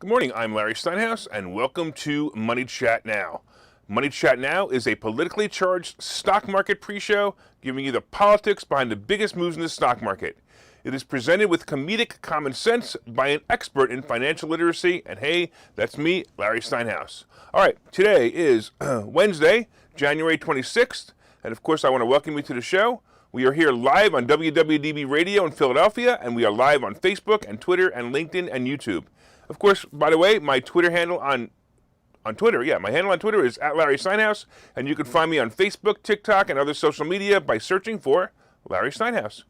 Good morning, I'm Larry Steinhouse, and welcome to Money Chat Now. Money Chat Now is a politically charged stock market pre-show giving you the politics behind the biggest moves in the stock market. It is presented with comedic common sense by an expert in financial literacy, and hey, that's me, Larry Steinhouse. All right, today is Wednesday, January 26th, and of course I want to welcome you to the show. We are here live on WWDB Radio in Philadelphia, and we are live on Facebook and Twitter and LinkedIn and YouTube. Of course, by the way, my Twitter handle on Twitter, my handle on Twitter is @Larry Steinhouse, and you can find me on Facebook, TikTok, and other social media by searching for Larry Steinhouse.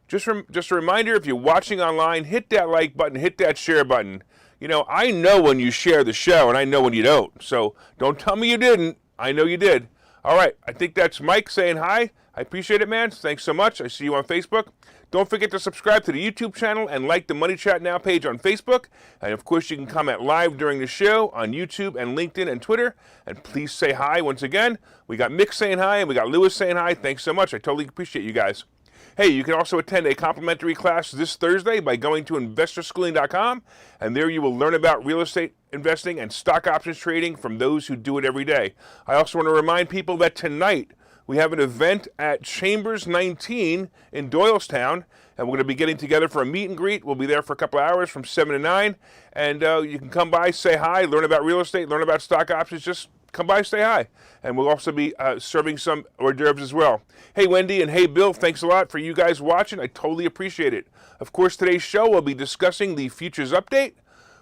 Just a reminder, if you're watching online, hit that like button, hit that share button. You know, I know when you share the show, and I know when you don't. So don't tell me you didn't. I know you did. All right, I think that's Mike saying hi. I appreciate it, man. Thanks so much. I see you on Facebook. Don't forget to subscribe to the YouTube channel and like the Money Chat Now page on Facebook. And of course, you can comment live during the show on YouTube and LinkedIn and Twitter. And please say hi once again. We got Mick saying hi and we got Lewis saying hi. Thanks so much. I totally appreciate you guys. Hey, you can also attend a complimentary class this Thursday by going to investorschooling.com, and there you will learn about real estate investing and stock options trading from those who do it every day. I also want to remind people that tonight we have an event at Chambers 19 in Doylestown, and we're going to be getting together for a meet and greet. We'll be there for a couple of hours from 7 to 9, and you can come by, say hi, learn about real estate, learn about stock options, just come by, say hi. And we'll also be serving some hors d'oeuvres as well. Hey, Wendy, and hey, Bill, thanks a lot for you guys watching. I totally appreciate it. Of course, today's show, we'll be discussing the futures update.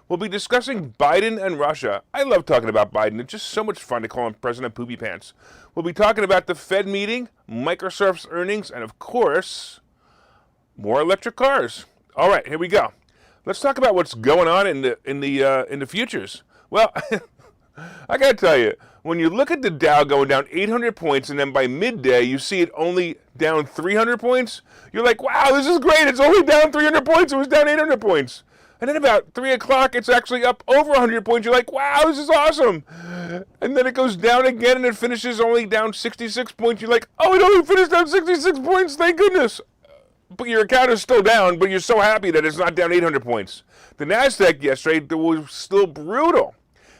We'll be discussing Biden and Russia. I love talking about Biden. It's just so much fun to call him President Poopy Pants. We'll be talking about the Fed meeting, Microsoft's earnings, and of course, more electric cars. All right, here we go. Let's talk about what's going on in the futures. Well, I got to tell you, when you look at the Dow going down 800 points and then by midday you see it only down 300 points, you're like, wow, this is great. It's only down 300 points. It was down 800 points. And then about 3 o'clock, it's actually up over 100 points. You're like, wow, this is awesome. And then it goes down again and it finishes only down 66 points. You're like, oh, it only finished down 66 points. Thank goodness. But your account is still down, but you're so happy that it's not down 800 points. The NASDAQ yesterday was still brutal.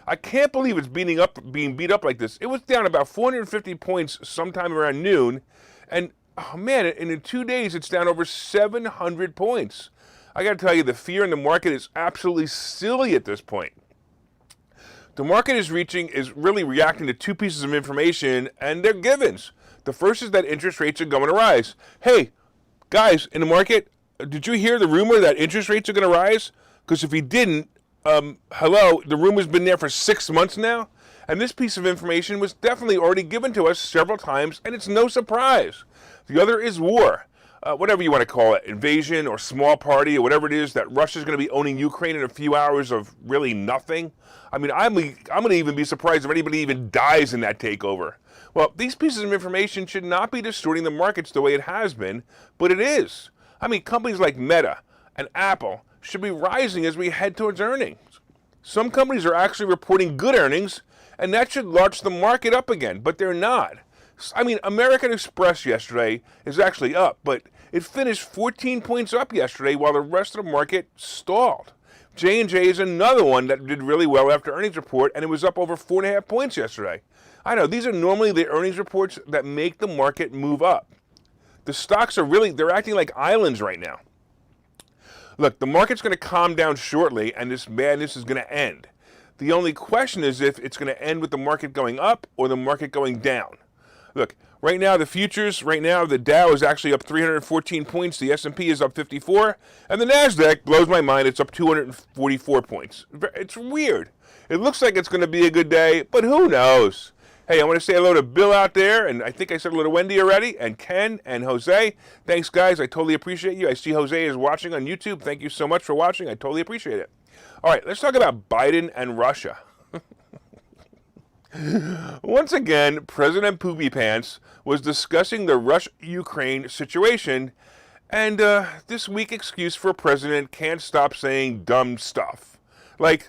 I can't believe it's being beat up like this. It was down about 450 points sometime around noon. And, oh man, in 2 days, it's down over 700 points. I got to tell you, the fear in the market is absolutely silly at this point. The market is really reacting to two pieces of information, and they're givens. The first is that interest rates are going to rise. Hey, guys, in the market, did you hear the rumor that interest rates are going to rise? Because if you didn't, hello, the rumor's been there for 6 months now, and this piece of information was definitely already given to us several times, and it's no surprise. The other is war. Whatever you want to call it, invasion or small party or whatever it is, that Russia's going to be owning Ukraine in a few hours of really nothing. I mean, I'm going to even be surprised if anybody even dies in that takeover. Well, these pieces of information should not be distorting the markets the way it has been, but it is. I mean, companies like Meta and Apple should be rising as we head towards earnings. Some companies are actually reporting good earnings, and that should launch the market up again, but they're not. I mean, American Express yesterday is actually up, but it finished 14 points up yesterday while the rest of the market stalled. J&J is another one that did really well after earnings report, and it was up over 4.5 points yesterday. I know, these are normally the earnings reports that make the market move up. The stocks they're acting like islands right now. Look, the market's going to calm down shortly, and this madness is going to end. The only question is if it's going to end with the market going up or the market going down. Look, right now the futures, the Dow is actually up 314 points, the S&P is up 54, and the NASDAQ blows my mind, it's up 244 points. It's weird. It looks like it's going to be a good day, but who knows? Hey, I want to say hello to Bill out there, and I think I said hello to Wendy already, and Ken and Jose. Thanks, guys. I totally appreciate you. I see Jose is watching on YouTube. Thank you so much for watching. I totally appreciate it. All right, let's talk about Biden and Russia. Once again, President Poopy Pants was discussing the Russia-Ukraine situation, and this weak excuse for a president can't stop saying dumb stuff. Like,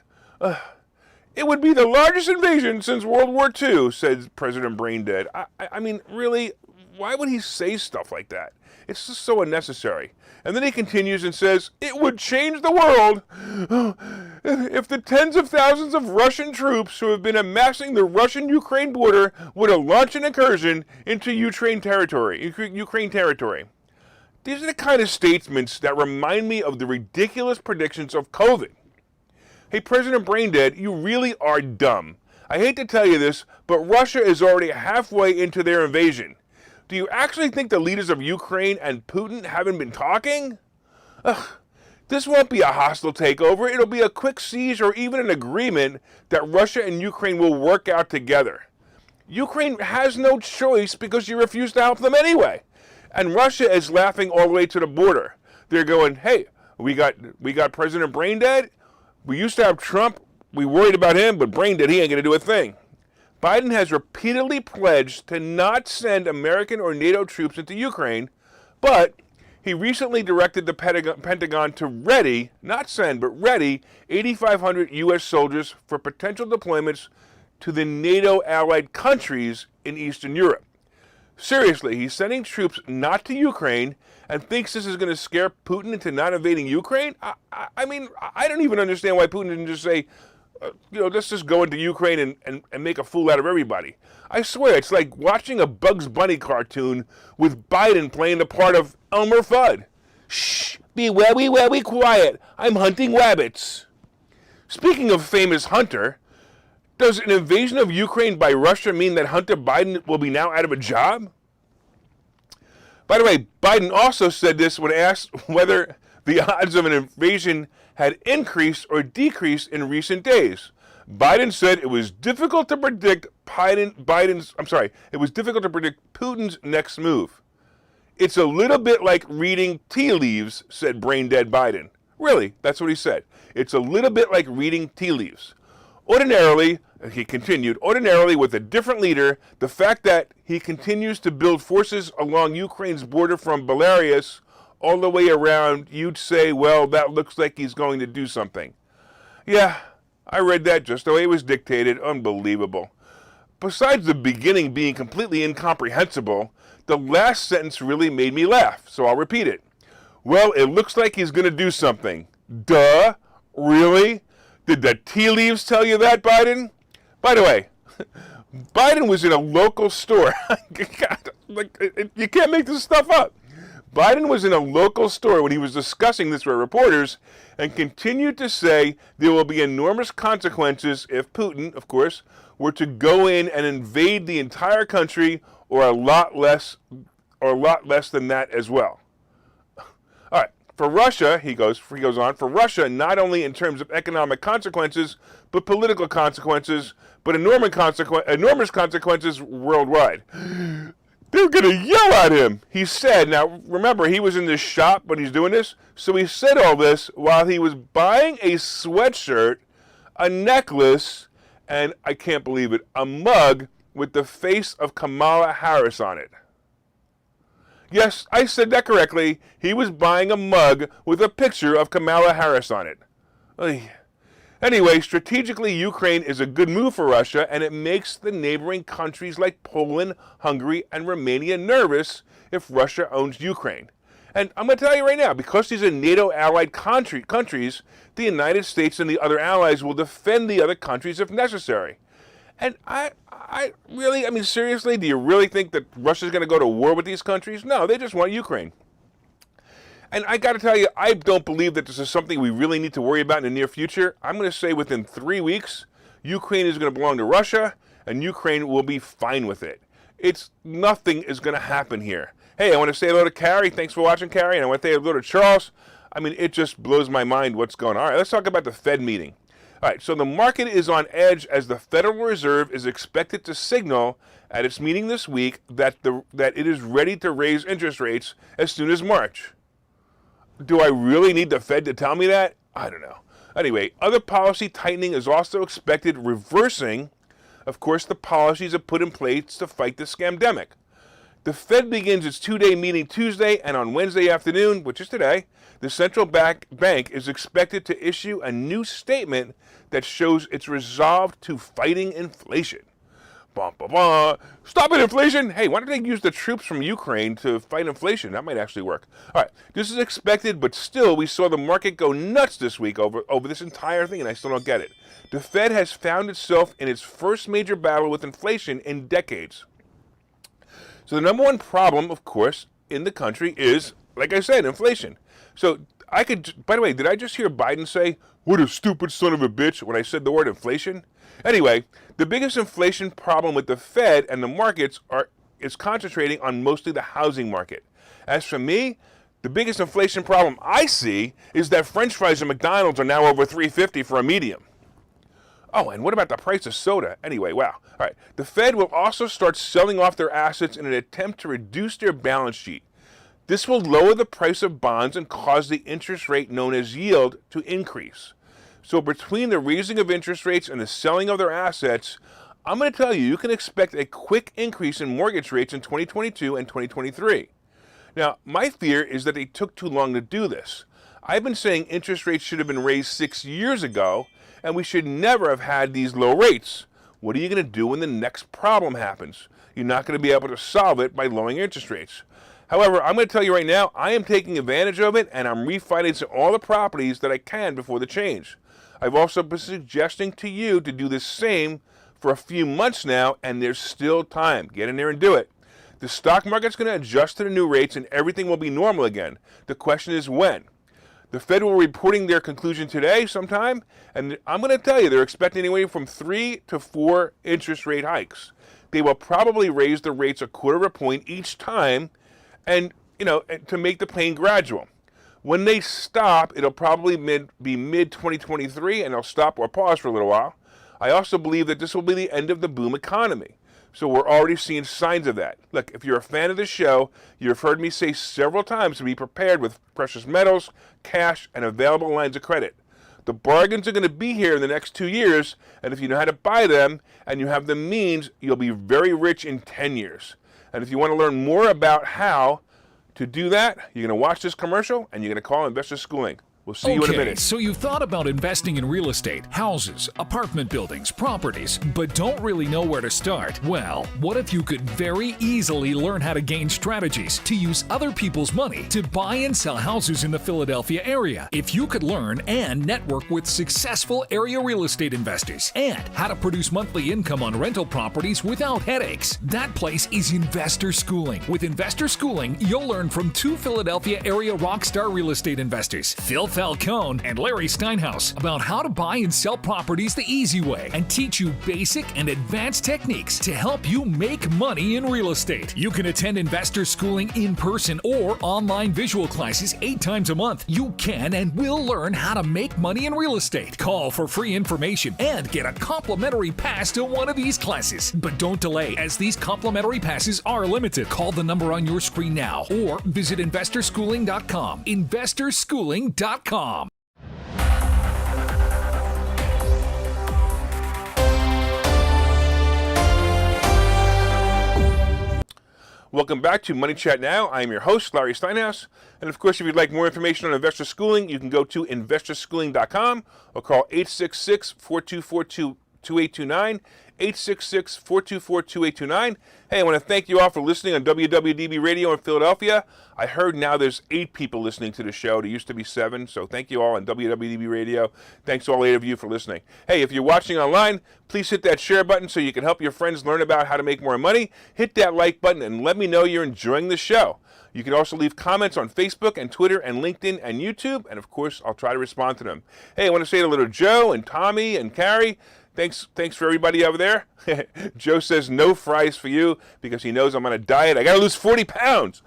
it would be the largest invasion since World War II, said President Braindead. I mean, really, why would he say stuff like that? It's just so unnecessary. And then he continues and says, it would change the world if the tens of thousands of Russian troops who have been amassing the Russian-Ukraine border were to launch an incursion into Ukraine territory. These are the kind of statements that remind me of the ridiculous predictions of COVID. Hey, President Braindead, you really are dumb. I hate to tell you this, but Russia is already halfway into their invasion. Do you actually think the leaders of Ukraine and Putin haven't been talking? This won't be a hostile takeover. It'll be a quick siege or even an agreement that Russia and Ukraine will work out together. Ukraine has no choice because you refuse to help them anyway. And Russia is laughing all the way to the border. They're going, hey, we got President Braindead. We used to have Trump. We worried about him, but Braindead, he ain't going to do a thing. Biden has repeatedly pledged to not send American or NATO troops into Ukraine, but he recently directed the Pentagon to ready, not send, but ready 8,500 U.S. soldiers for potential deployments to the NATO allied countries in Eastern Europe. Seriously, he's sending troops not to Ukraine and thinks this is going to scare Putin into not invading Ukraine? I mean, I don't even understand why Putin didn't just say, let's just go into Ukraine and make a fool out of everybody. I swear, it's like watching a Bugs Bunny cartoon with Biden playing the part of Elmer Fudd. Shh, be very quiet. I'm hunting rabbits. Speaking of famous hunter, does an invasion of Ukraine by Russia mean that Hunter Biden will be now out of a job? By the way, Biden also said this when asked whether the odds of an invasion had increased or decreased in recent days. Biden said it was difficult to predict it was difficult to predict Putin's next move. It's a little bit like reading tea leaves, said brain-dead Biden. Really, that's what he said. It's a little bit like reading tea leaves. Ordinarily, he continued, with a different leader, the fact that he continues to build forces along Ukraine's border from Belarus all the way around, you'd say, well, that looks like he's going to do something. Yeah, I read that just the way it was dictated. Unbelievable. Besides the beginning being completely incomprehensible, the last sentence really made me laugh, so I'll repeat it. Well, it looks like he's going to do something. Duh? Really? Did the tea leaves tell you that, Biden? By the way, Biden was in a local store. You can't make this stuff up. Biden was in a local store when he was discussing this with reporters and continued to say there will be enormous consequences if Putin, of course, were to go in and invade the entire country, or a lot less than that as well. All right. For Russia, he goes on, for Russia, not only in terms of economic consequences, but political consequences, but enormous consequences worldwide. They're going to yell at him, he said. Now, remember, he was in this shop when he's doing this, so he said all this while he was buying a sweatshirt, a necklace, and, I can't believe it, a mug with the face of Kamala Harris on it. Yes, I said that correctly. He was buying a mug with a picture of Kamala Harris on it. Anyway, strategically, Ukraine is a good move for Russia, and it makes the neighboring countries like Poland, Hungary, and Romania nervous if Russia owns Ukraine. And I'm going to tell you right now, because these are NATO-allied countries, the United States and the other allies will defend the other countries if necessary. And I mean, seriously, do you really think that Russia's going to go to war with these countries? No, they just want Ukraine. And I got to tell you, I don't believe that this is something we really need to worry about in the near future. I'm going to say within 3 weeks, Ukraine is going to belong to Russia, and Ukraine will be fine with it. Nothing is going to happen here. Hey, I want to say hello to Carrie. Thanks for watching, Carrie. And I want to say hello to Charles. I mean, it just blows my mind what's going on. All right, let's talk about the Fed meeting. All right, so the market is on edge as the Federal Reserve is expected to signal at its meeting this week that it is ready to raise interest rates as soon as March. Do I really need the Fed to tell me that? I don't know. Anyway, other policy tightening is also expected, reversing, of course, the policies it put in place to fight the scamdemic. The Fed begins its two-day meeting Tuesday, and on Wednesday afternoon, which is today, the central bank is expected to issue a new statement that shows its resolve to fighting inflation. Bum, bum, bum. Stop it, inflation! Hey, why don't they use the troops from Ukraine to fight inflation? That might actually work. All right, this is expected, but still, we saw the market go nuts this week over this entire thing, and I still don't get it. The Fed has found itself in its first major battle with inflation in decades. So the number one problem, of course, in the country is, like I said, inflation. So by the way, did I just hear Biden say, "What a stupid son of a bitch," when I said the word inflation? Anyway, the biggest inflation problem with the Fed and the markets is concentrating on mostly the housing market. As for me, the biggest inflation problem I see is that French fries at McDonald's are now over $3.50 for a medium. Oh, and what about the price of soda? Anyway, wow. All right, the Fed will also start selling off their assets in an attempt to reduce their balance sheet. This will lower the price of bonds and cause the interest rate known as yield to increase. So between the raising of interest rates and the selling of their assets, I'm going to tell you, you can expect a quick increase in mortgage rates in 2022 and 2023. Now, my fear is that they took too long to do this. I've been saying interest rates should have been raised 6 years ago, and we should never have had these low rates. What are you going to do when the next problem happens? You're not going to be able to solve it by lowering interest rates. However, I'm going to tell you right now, I am taking advantage of it, and I'm refinancing all the properties that I can before the change. I've also been suggesting to you to do the same for a few months now, and there's still time. Get in there and do it. The stock market's going to adjust to the new rates, and everything will be normal again. The question is when. The Fed will be reporting their conclusion today sometime, and I'm going to tell you they're expecting anywhere from 3 to 4 interest rate hikes. They will probably raise the rates a quarter of a point each time, and to make the pain gradual. When they stop, it'll probably be mid-2023, and they'll stop or pause for a little while. I also believe that this will be the end of the boom economy. So we're already seeing signs of that. Look, if you're a fan of the show, you've heard me say several times to be prepared with precious metals, cash, and available lines of credit. The bargains are going to be here in the next 2 years, and if you know how to buy them and you have the means, you'll be very rich in 10 years. And if you want to learn more about how to do that, you're going to watch this commercial and you're going to call Investor Schooling. We'll see you in a minute. So you've thought about investing in real estate, houses, apartment buildings, properties, but don't really know where to start? Well, what if you could very easily learn how to gain strategies to use other people's money to buy and sell houses in the Philadelphia area? If you could learn and network with successful area real estate investors and how to produce monthly income on rental properties without headaches, that place is Investor Schooling. With Investor Schooling, you'll learn from 2 Philadelphia area rockstar real estate investors, Phil Falcone and Larry Steinhouse, about how to buy and sell properties the easy way and teach you basic and advanced techniques to help you make money in real estate. You can attend Investor Schooling in person or online visual classes 8 times a month. You can and will learn how to make money in real estate. Call for free information and get a complimentary pass to one of these classes. But don't delay, as these complimentary passes are limited. Call the number on your screen now or visit investorschooling.com. investorschooling.com. Welcome back to Money Chat Now. I am your host, Larry Steinhouse. And of course, if you'd like more information on Investor Schooling, you can go to investorschooling.com or call 866-424-2829, 866-424-2829. Hey, I want to thank you all for listening on WWDB Radio in Philadelphia. I heard now there's 8 people listening to the show. There used to be 7, so thank you all on WWDB Radio. Thanks to all 8 of you for listening. Hey, if you're watching online, please hit that share button so you can help your friends learn about how to make more money. Hit that like button and let me know you're enjoying the show. You can also leave comments on Facebook and Twitter and LinkedIn and YouTube, and of course, I'll try to respond to them. Hey, I want to say to little Joe and Tommy and Carrie, thanks for everybody over there. Joe says no fries for you because he knows I'm on a diet. I got to lose 40 pounds.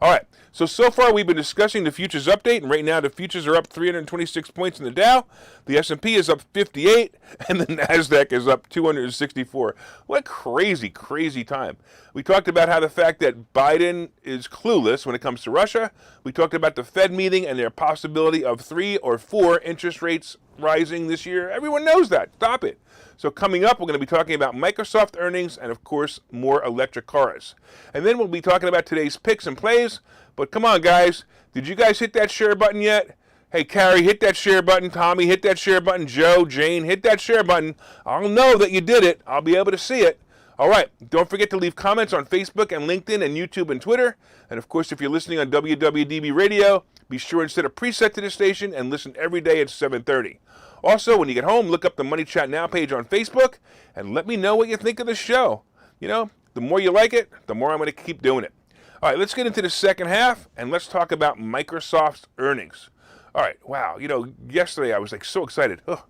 All right. So far we've been discussing the futures update, and right now the futures are up 326 points in the Dow. The S&P is up 58, and the NASDAQ is up 264. What a crazy, crazy time. We talked about how the fact that Biden is clueless when it comes to Russia. We talked about the Fed meeting and their possibility of 3 or 4 interest rates rising this year. Everyone knows that. Stop it. So coming up, we're going to be talking about Microsoft earnings and, of course, more electric cars. And then we'll be talking about today's picks and plays. But come on, guys. Did you guys hit that share button yet? Hey, Carrie, hit that share button. Tommy, hit that share button. Joe, Jane, hit that share button. I'll know that you did it. I'll be able to see it. All right. Don't forget to leave comments on Facebook and LinkedIn and YouTube and Twitter. And, of course, if you're listening on WWDB Radio, be sure and set a preset to the station and listen every day at 7:30. Also, when you get home, look up the Money Chat Now page on Facebook and let me know what you think of the show. You know, the more you like it, the more I'm going to keep doing it. All right, let's get into the second half, and let's talk about Microsoft's earnings. All right, wow, you know, yesterday I was like so excited. Ugh.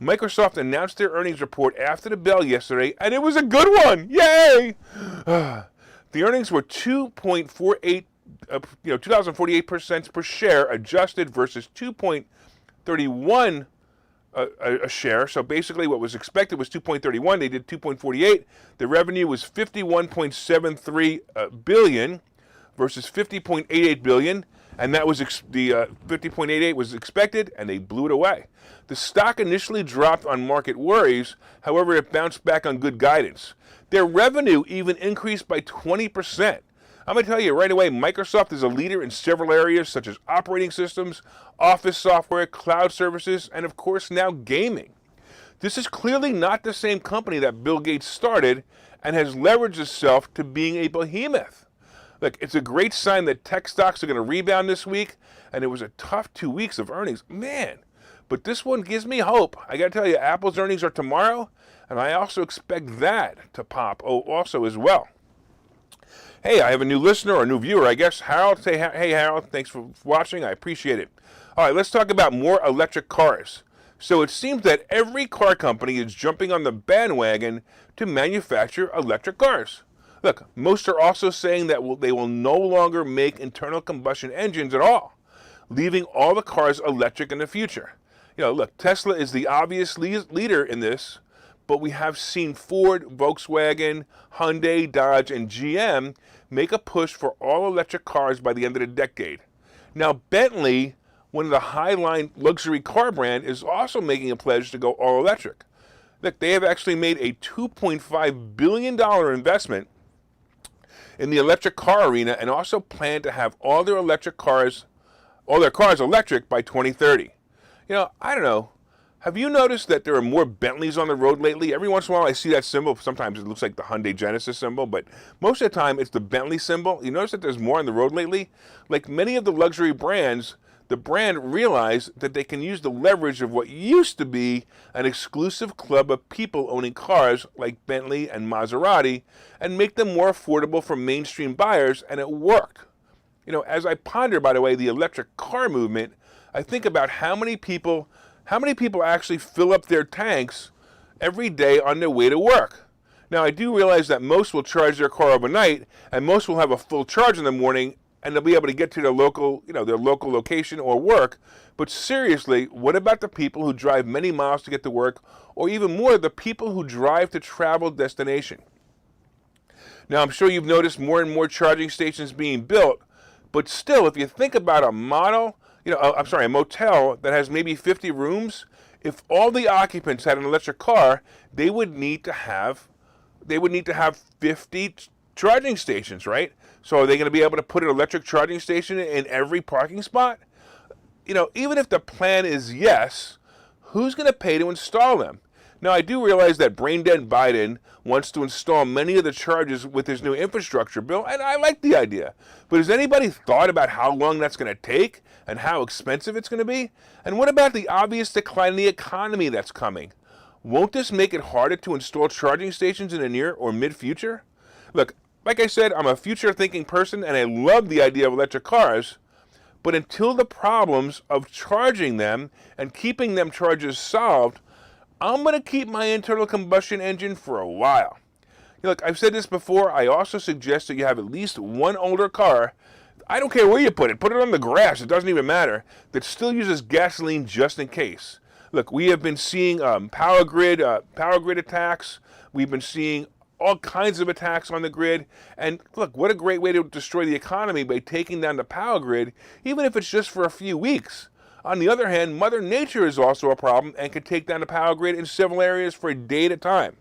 Microsoft announced their earnings report after the bell yesterday, and it was a good one. Yay! The earnings were 2,048% per share adjusted versus 2.31 a share. So basically what was expected was 2.31. They did 2.48. The revenue was 51.73 billion versus 50.88 billion. And that was the 50.88 was expected, and they blew it away. The stock initially dropped on market worries. However, it bounced back on good guidance. Their revenue even increased by 20%. I'm going to tell you right away, Microsoft is a leader in several areas such as operating systems, office software, cloud services, and of course now gaming. This is clearly not the same company that Bill Gates started and has leveraged itself to being a behemoth. Look, it's a great sign that tech stocks are going to rebound this week, and it was a tough 2 weeks of earnings. Man, but this one gives me hope. I got to tell you, Apple's earnings are tomorrow, and I also expect that to pop also as well. Hey, I have a new listener or a new viewer, I guess. Harold, say, hey, Harold, thanks for watching. I appreciate it. All right, let's talk about more electric cars. So it seems that every car company is jumping on the bandwagon to manufacture electric cars. Look, most are also saying that they will no longer make internal combustion engines at all, leaving all the cars electric in the future. You know, look, Tesla is the obvious leader in this, but we have seen Ford, Volkswagen, Hyundai, Dodge, and GM make a push for all electric cars by the end of the decade. Now, Bentley, one of the high-line luxury car brand, is also making a pledge to go all electric. Look, they have actually made a $2.5 billion investment in the electric car arena and also plan to have all their cars electric by 2030. You know, I don't know. Have you noticed that there are more Bentleys on the road lately? Every once in a while I see that symbol. Sometimes it looks like the Hyundai Genesis symbol, but most of the time it's the Bentley symbol. You notice that there's more on the road lately? Like many of the luxury brands, the brand realized that they can use the leverage of what used to be an exclusive club of people owning cars like Bentley and Maserati and make them more affordable for mainstream buyers, and it worked. You know, as I ponder, by the way, the electric car movement, I think about how many people actually fill up their tanks every day on their way to work. Now, I do realize that most will charge their car overnight, and most will have a full charge in the morning, and they'll be able to get to their local location or work. But seriously, what about the people who drive many miles to get to work, or even more, the people who drive to travel destination? Now, I'm sure you've noticed more and more charging stations being built, but still, if you think about a motel that has maybe 50 rooms, if all the occupants had an electric car, they would need to have 50 charging stations, right? So are they going to be able to put an electric charging station in every parking spot? You know, even if the plan is yes, who's going to pay to install them? Now, I do realize that brain-dead Biden wants to install many of the chargers with his new infrastructure bill, and I like the idea. But has anybody thought about how long that's going to take and how expensive it's going to be? And what about the obvious decline in the economy that's coming? Won't this make it harder to install charging stations in the near or mid-future? Look, like I said, I'm a future-thinking person, and I love the idea of electric cars. But until the problems of charging them and keeping them chargers solved, I'm going to keep my internal combustion engine for a while. Look, I've said this before. I also suggest that you have at least one older car. I don't care where you put it on the grass. It doesn't even matter. That still uses gasoline just in case. Look, we have been seeing power grid attacks. We've been seeing all kinds of attacks on the grid. And look, what a great way to destroy the economy by taking down the power grid, even if it's just for a few weeks. On the other hand, Mother Nature is also a problem and can take down the power grid in several areas for a day at a time.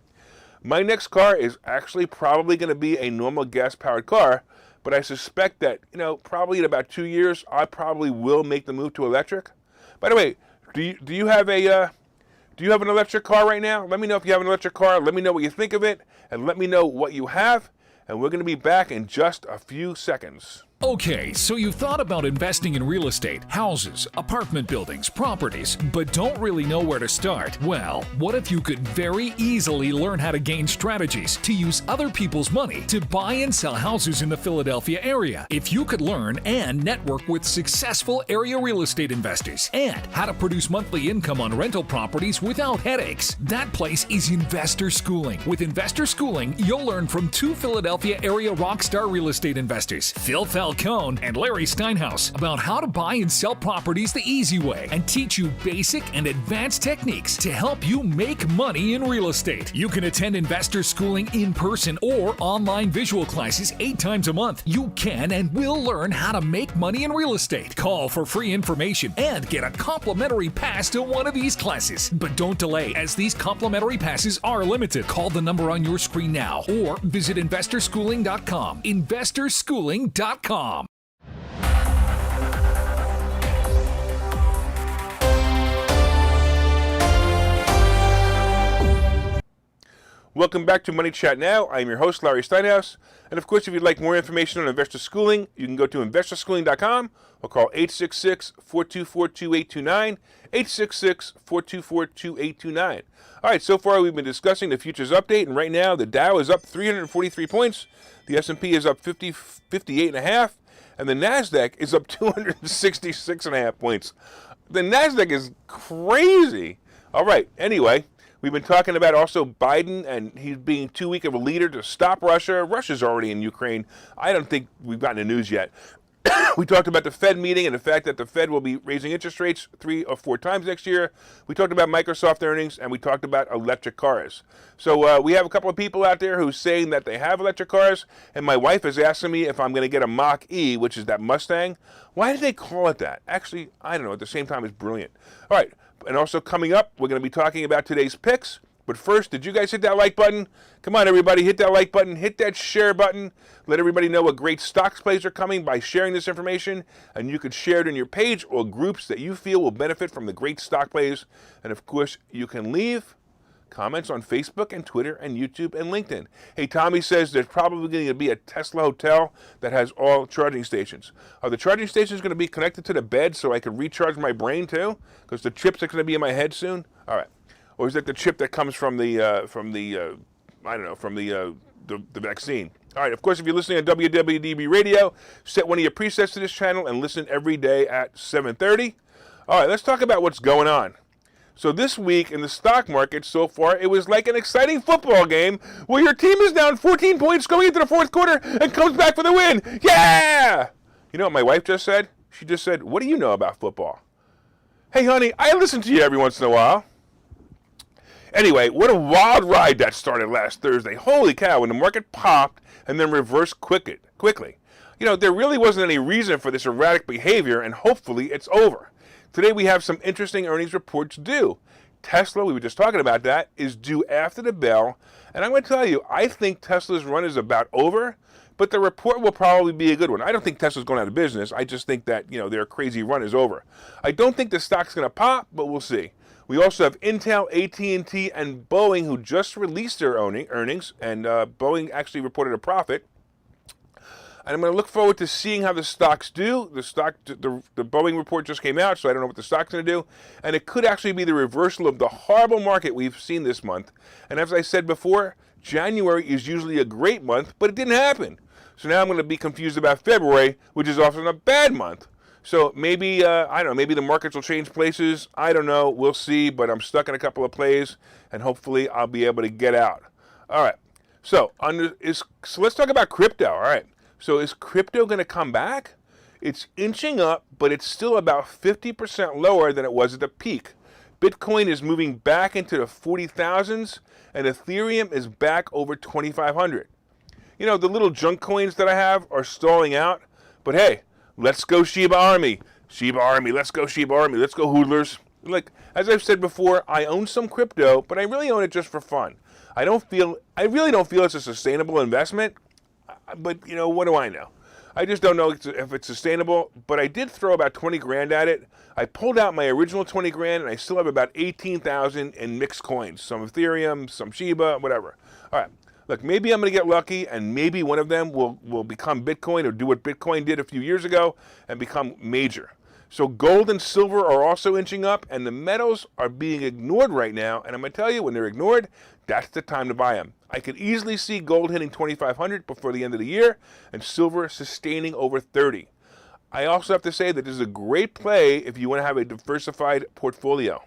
My next car is actually probably going to be a normal gas-powered car, but I suspect that, probably in about 2 years, I probably will make the move to electric. By the way, do you have an electric car right now? Let me know if you have an electric car. Let me know what you think of it, and let me know what you have. And we're going to be back in just a few seconds. Okay, so you've thought about investing in real estate, houses, apartment buildings, properties, but don't really know where to start? Well, what if you could very easily learn how to gain strategies to use other people's money to buy and sell houses in the Philadelphia area? If you could learn and network with successful area real estate investors and how to produce monthly income on rental properties without headaches, that place is Investor Schooling. With Investor Schooling, you'll learn from two Philadelphia area rockstar real estate investors, Phil Falcone and Larry Steinhouse, about how to buy and sell properties the easy way and teach you basic and advanced techniques to help you make money in real estate. You can attend Investor Schooling in person or online visual classes 8 times a month. You can and will learn how to make money in real estate. Call for free information and get a complimentary pass to one of these classes. But don't delay, as these complimentary passes are limited. Call the number on your screen now or visit investorschooling.com. investorschooling.com. Welcome back to Money Chat Now. I'm your host, Larry Steinhouse. And of course, if you'd like more information on investor schooling, you can go to investorschooling.com or call 866-424-2829, 866-424-2829. All right, so far we've been discussing the futures update, and right now the Dow is up 343 points, the S&P is up 58.5, and the NASDAQ is up 266.5 points. The NASDAQ is crazy. All right, anyway, we've been talking about also Biden and he's being too weak of a leader to stop Russia. Russia's already in Ukraine. I don't think we've gotten the news yet. We talked about the Fed meeting and the fact that the Fed will be raising interest rates 3 or 4 times next year. We talked about Microsoft earnings, and we talked about electric cars. So we have a couple of people out there who's saying that they have electric cars, and my wife is asking me if I'm going to get a Mach-E, which is that Mustang. Why did they call it that? Actually, I don't know. At the same time, it's brilliant. All right, and also coming up, we're going to be talking about today's picks. But first, did you guys hit that like button? Come on, everybody, hit that like button, hit that share button. Let everybody know what great stocks plays are coming by sharing this information. And you could share it in your page or groups that you feel will benefit from the great stock plays. And of course, you can leave comments on Facebook and Twitter and YouTube and LinkedIn. Hey, Tommy says there's probably going to be a Tesla hotel that has all charging stations. Are the charging stations going to be connected to the bed so I can recharge my brain too? Because the chips are going to be in my head soon? All right. Or is that the chip that comes from the vaccine? All right, of course, if you're listening on WWDB Radio, set one of your presets to this channel and listen every day at 7:30. All right, let's talk about what's going on. So this week in the stock market so far, it was like an exciting football game where your team is down 14 points going into the fourth quarter and comes back for the win. Yeah! You know what my wife just said? She just said, "What do you know about football?" Hey, honey, I listen to you every once in a while. Anyway, what a wild ride that started last Thursday. Holy cow, when the market popped and then reversed quickly. You know, there really wasn't any reason for this erratic behavior, and hopefully it's over. Today we have some interesting earnings reports due. Tesla, we were just talking about that, is due after the bell. And I'm going to tell you, I think Tesla's run is about over, but the report will probably be a good one. I don't think Tesla's going out of business. I just think that, you know, their crazy run is over. I don't think the stock's going to pop, but we'll see. We also have Intel, AT&T, and Boeing, who just released their earnings, and Boeing actually reported a profit. And I'm going to look forward to seeing how the stocks do. The Boeing report just came out, so I don't know what the stock's going to do. And it could actually be the reversal of the horrible market we've seen this month. And as I said before, January is usually a great month, but it didn't happen. So now I'm going to be confused about February, which is often a bad month. So maybe, I don't know, maybe the markets will change places. I don't know. We'll see, but I'm stuck in a couple of plays, and hopefully I'll be able to get out. All right. So let's talk about crypto. All right. So is crypto going to come back? It's inching up, but it's still about 50% lower than it was at the peak. Bitcoin is moving back into the 40,000s, and Ethereum is back over 2,500. You know, the little junk coins that I have are stalling out, but hey, let's go Shiba Army. Shiba Army, let's go Shiba Army. Let's go Hoodlers. Like, as I've said before, I own some crypto, but I really own it just for fun. I really don't feel it's a sustainable investment, but, you know, what do I know? I just don't know if it's sustainable, but I did throw about 20 grand at it. I pulled out my original 20 grand, and I still have about 18,000 in mixed coins, some Ethereum, some Shiba, whatever. All right, look, maybe I'm going to get lucky, and maybe one of them will become Bitcoin or do what Bitcoin did a few years ago and become major. So gold and silver are also inching up, and the metals are being ignored right now. And I'm going to tell you, when they're ignored, that's the time to buy them. I could easily see gold hitting 2,500 before the end of the year, and silver sustaining over 30. I also have to say that this is a great play if you want to have a diversified portfolio.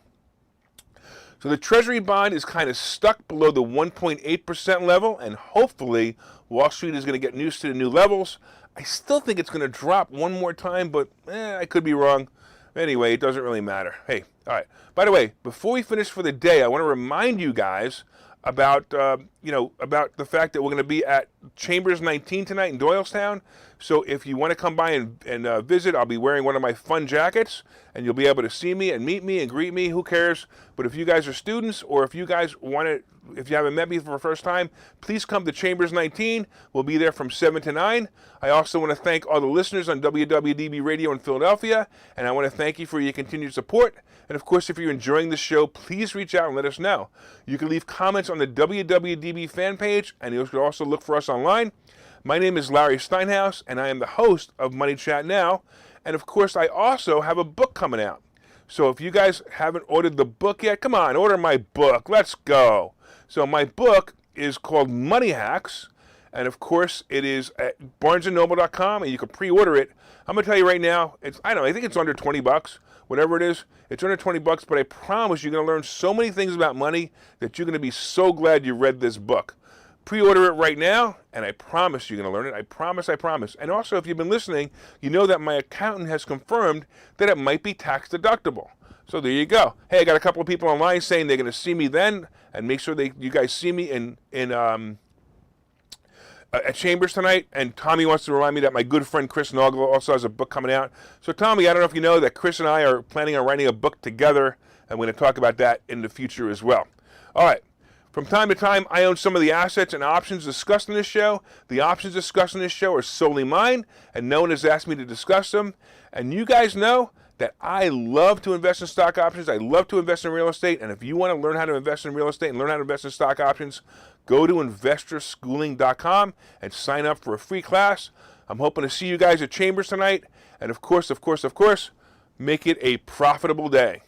So the Treasury bond is kind of stuck below the 1.8% level, and hopefully Wall Street is going to get used to the new levels. I still think it's going to drop one more time, but I could be wrong. Anyway, it doesn't really matter. Hey, all right. By the way, before we finish for the day, I want to remind you guys about about the fact that we're going to be at Chambers 19 tonight in Doylestown. So if you want to come by and visit, I'll be wearing one of my fun jackets, and you'll be able to see me and meet me and greet me. Who cares? But if you guys are students, or if you guys want to, if you haven't met me for the first time, please come to Chambers 19. We'll be there from 7 to 9. I also want to thank all the listeners on WWDB Radio in Philadelphia, and I want to thank you for your continued support. And of course, if you're enjoying the show, please reach out and let us know. You can leave comments on the WWDB fan page, and you can also look for us online. My name is Larry Steinhouse, and I am the host of Money Chat Now. And of course, I also have a book coming out. So if you guys haven't ordered the book yet, come on, order my book. Let's go. So my book is called Money Hacks, and of course, it is at barnesandnoble.com, and you can pre-order it. I'm going to tell you right now, I think it's under 20 bucks. Whatever it is, it's under 20 bucks, but I promise you're going to learn so many things about money that you're going to be so glad you read this book. Pre-order it right now, and I promise you're going to learn it. I promise, I promise. And also, if you've been listening, you know that my accountant has confirmed that it might be tax deductible. So there you go. Hey, I got a couple of people online saying they're going to see me then, and make sure you guys see me at Chambers tonight. And Tommy wants to remind me that my good friend Chris Nogla also has a book coming out. So Tommy, I don't know if you know that Chris and I are planning on writing a book together, and we're going to talk about that in the future as well. All right. From time to time, I own some of the assets and options discussed in this show. The options discussed in this show are solely mine, and no one has asked me to discuss them. And you guys know that I love to invest in stock options. I love to invest in real estate. And if you want to learn how to invest in real estate and learn how to invest in stock options, go to investorschooling.com and sign up for a free class. I'm hoping to see you guys at Chambers tonight. And of course, make it a profitable day.